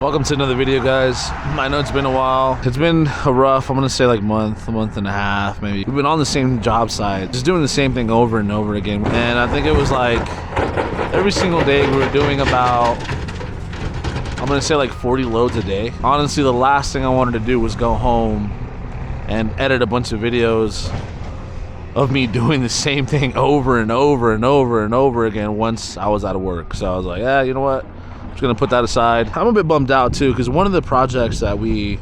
Welcome to another video, guys. I know it's been a while. It's been a rough, I'm gonna say like month and a half maybe. We've been on the same job site, just doing the same thing over and over again. And I think it was like every single day we were doing about, I'm gonna say like 40 loads a day. Honestly, the last thing I wanted to do was go home and edit a bunch of videos of me doing the same thing over and over and over and over again once I was out of work. So I was like, yeah, you know what? I'm just gonna put that aside. I'm a bit bummed out too, because one of the projects that we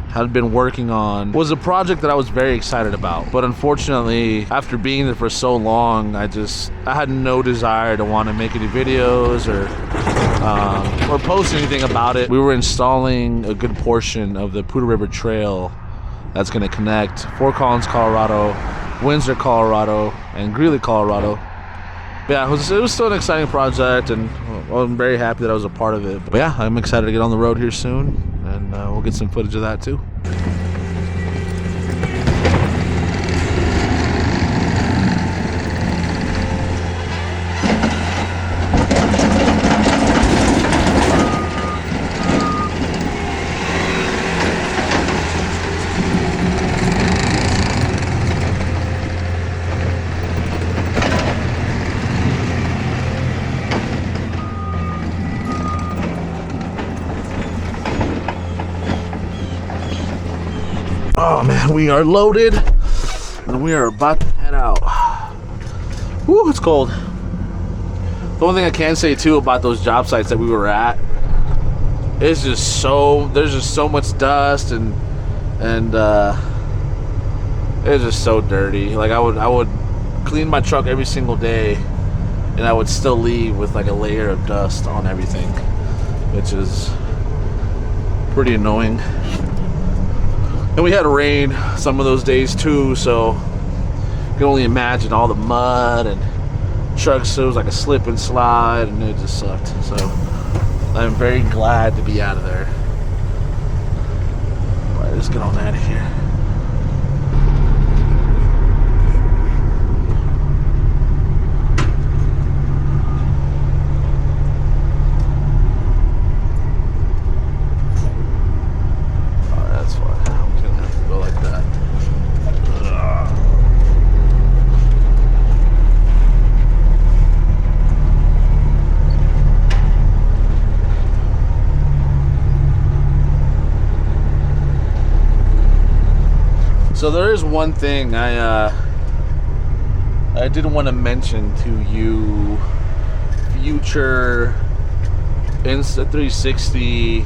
had been working on was a project that I was very excited about. But unfortunately, after being there for so long, I had no desire to want to make any videos or post anything about it. We were installing a good portion of the Poudre River Trail that's gonna connect Fort Collins, Colorado, Windsor, Colorado, and Greeley, Colorado. Yeah, it was still an exciting project, and I'm very happy that I was a part of it. But yeah, I'm excited to get on the road here soon, and we'll get some footage of that too. Oh man, we are loaded and we are about to head out. Woo, it's cold. The only thing I can say too about those job sites that we were at is there's just so much dust and it's just so dirty. Like I would clean my truck every single day and I would still leave with like a layer of dust on everything, which is pretty annoying. And we had rain some of those days too, so you can only imagine all the mud and trucks. It was like a slip and slide, and it just sucked. So I'm very glad to be out of there. All right, let's get on out of here. So there is one thing I did want to mention to you, future Insta360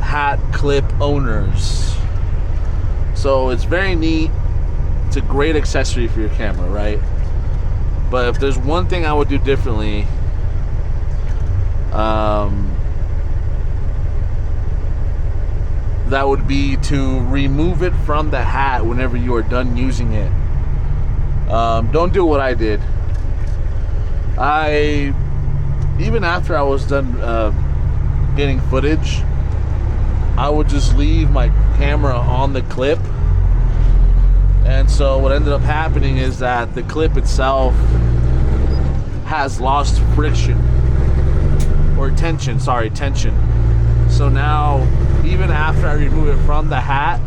hat clip owners. So it's very neat. It's a great accessory for your camera, right? But if there's one thing I would do differently, that would be to remove it from the hat whenever you are done using it. Don't do what I did. Even after I was done getting footage, I would just leave my camera on the clip. And so what ended up happening is that the clip itself has lost friction or tension. So now, even after I remove it from the hat,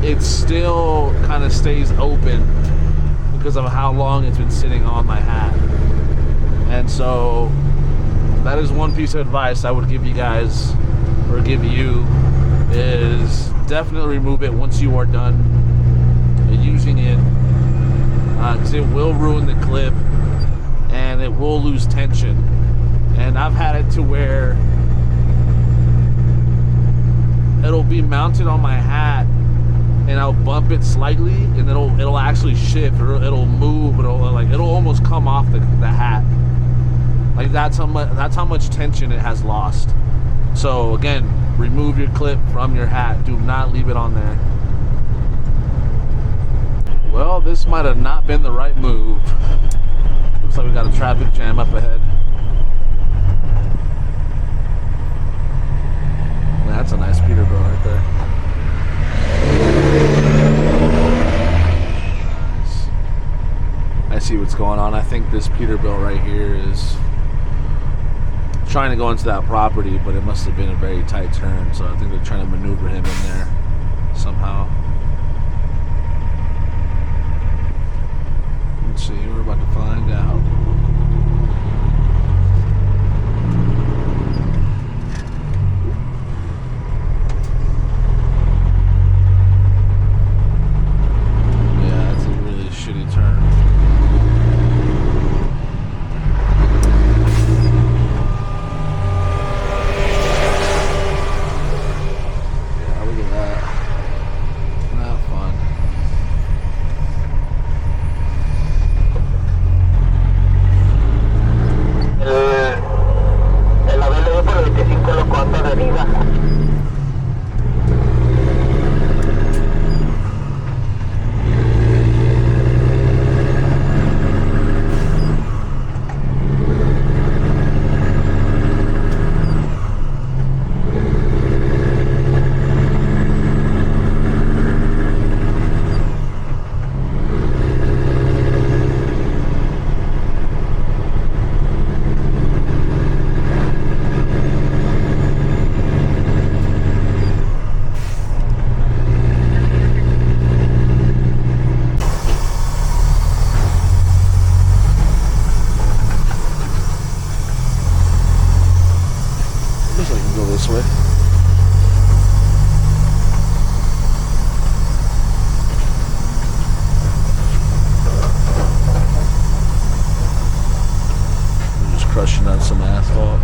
it still kind of stays open because of how long it's been sitting on my hat. And so that is one piece of advice I would give you guys, or give you, is definitely remove it once you are done using it, because it will ruin the clip and it will lose tension. And I've had it to where it'll be mounted on my hat and I'll bump it slightly and it'll actually shift, or it'll move, it'll almost come off the hat. Like that's how much tension it has lost. So again, remove your clip from your hat. Do not leave it on there. Well, this might have not been the right move. Looks like we got a traffic jam up ahead. That's a nice Peterbilt right there. I see what's going on. I think this Peterbilt right here is trying to go into that property, but it must have been a very tight turn, so I think they're trying to maneuver him in there somehow. Let's see, we're about to find out. Yeah, that's a really shitty turn. This way. We're just crushing on some asphalt.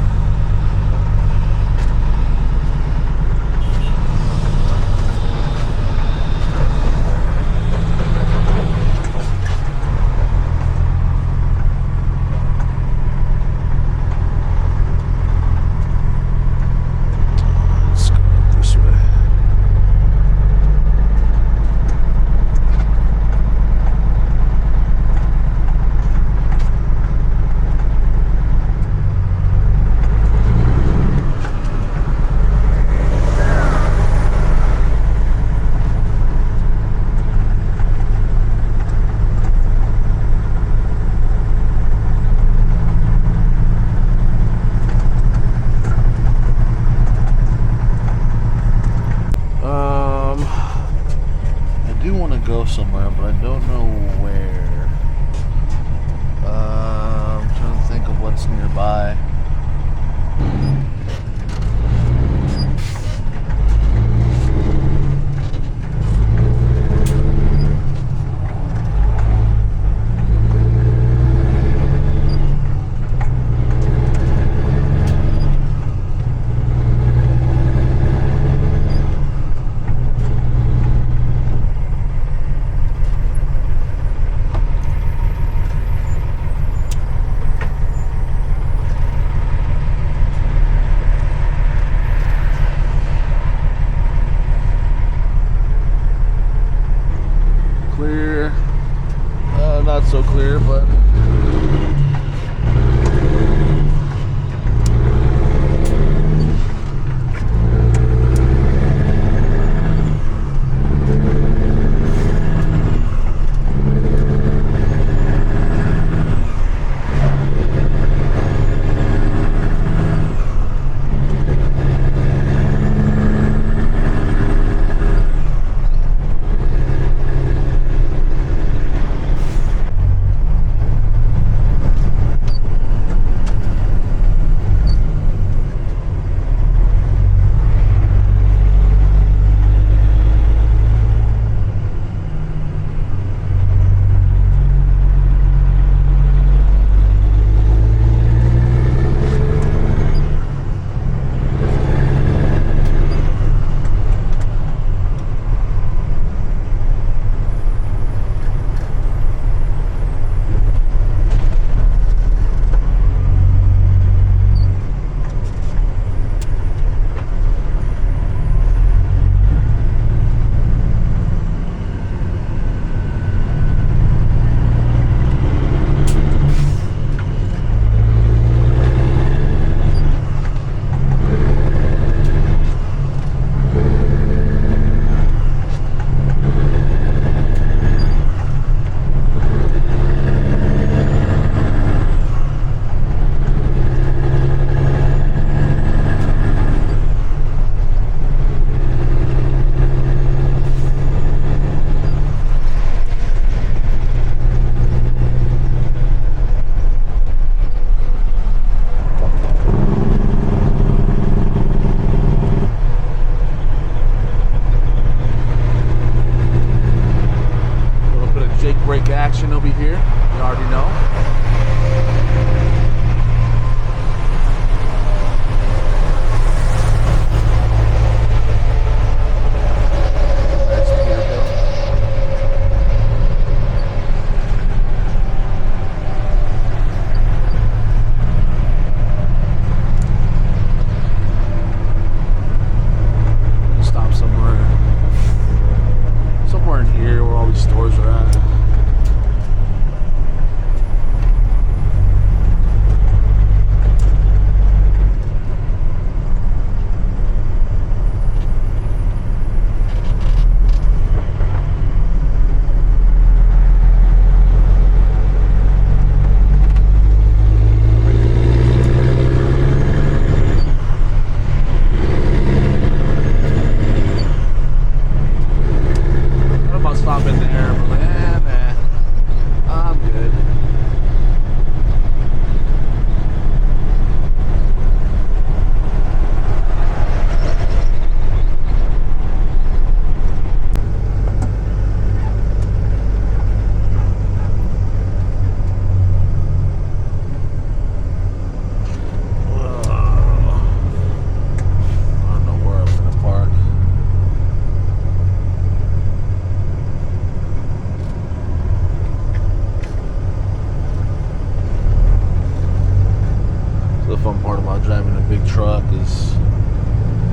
driving a big truck is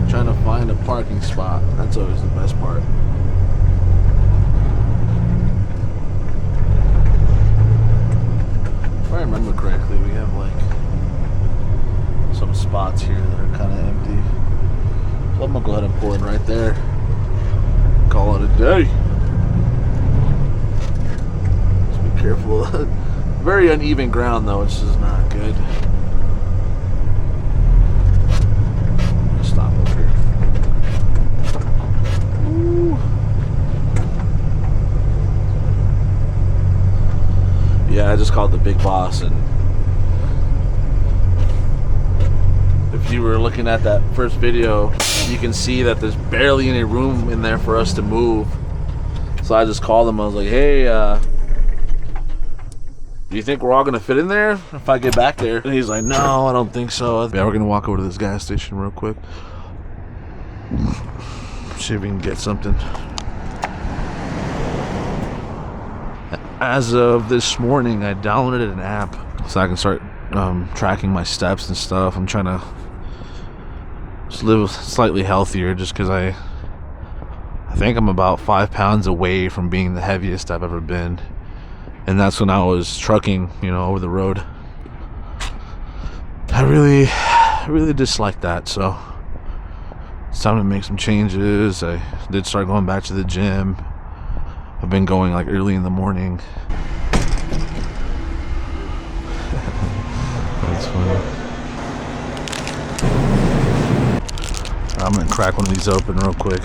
trying to find a parking spot. That's always the best part. If I remember correctly, we have like some spots here that are kind of empty. So I'm gonna go ahead and pull in right there. Call it a day. Just be careful. Very uneven ground though, which is not good. Stop over here. Ooh. Yeah, I just called the big boss, and if you were looking at that first video, you can see that there's barely any room in there for us to move. So I just called him. I was like, hey, do you think we're all gonna fit in there if I get back there? And he's like, no, I don't think so. Yeah, we're gonna walk over to this gas station real quick. See if we can get something. As of this morning, I downloaded an app so I can start tracking my steps and stuff. I'm trying to just live slightly healthier, just because I think I'm about 5 pounds away from being the heaviest I've ever been. And that's when I was trucking, you know, over the road. I really dislike that, so it's time to make some changes. I did start going back to the gym. I've been going like early in the morning. That's funny. I'm gonna crack one of these open real quick.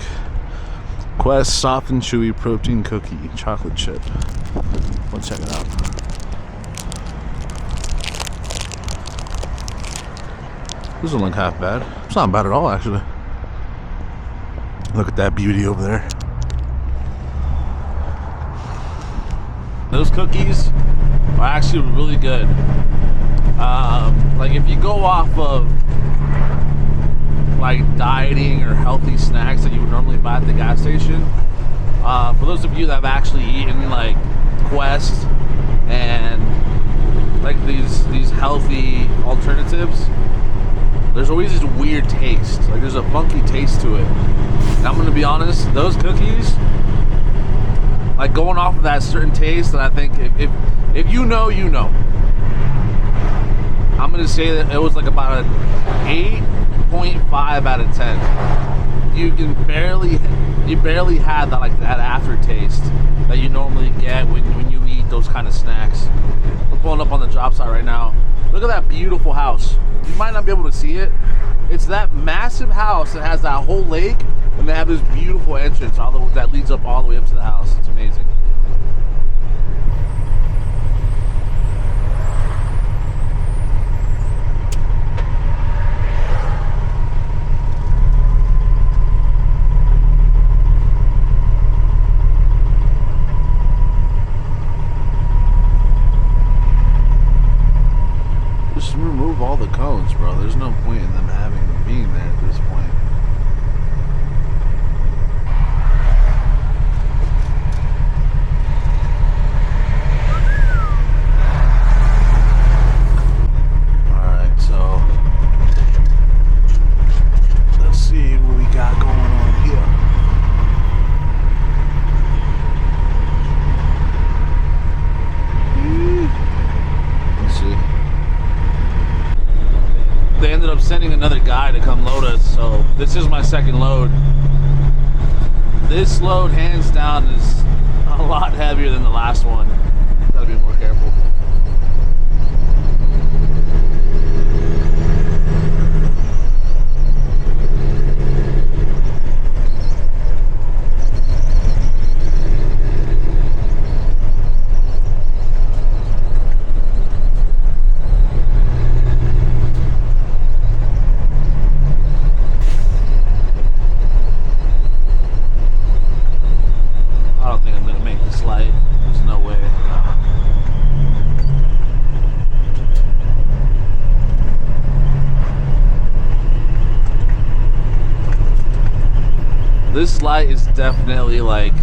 Quest soft and chewy protein cookie, chocolate chip. Let's check it out. This doesn't look half bad. It's not bad at all, actually. Look at that beauty over there. Those cookies are actually really good. Like if you go off of like dieting or healthy snacks that you would normally buy at the gas station, for those of you that have actually eaten like Quest and like these healthy alternatives, there's always this weird taste. Like there's a funky taste to it. And I'm gonna be honest, those cookies, like going off of that certain taste, and I think if you know, you know. I'm gonna say that it was like about an 8.5 out of 10. You barely had that, like that aftertaste that you normally get when you eat those kind of snacks. We're pulling up on the job site right now. Look at that beautiful house. You might not be able to see it. It's that massive house that has that whole lake, and they have this beautiful entrance that leads up all the way up to the house. It's amazing. Just remove all the cones, bro. There's no point in them being there at this point. Alright, so let's see what we got going on here. Let's see. They ended up sending another guy to come load us, so this is my second load. This load, hands down, is a lot heavier than the last one. Gotta be more careful. I don't think I'm gonna make this light. There's no way. This light is definitely like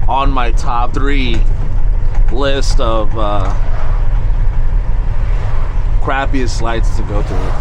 on my top 3 list of crappiest lights to go through.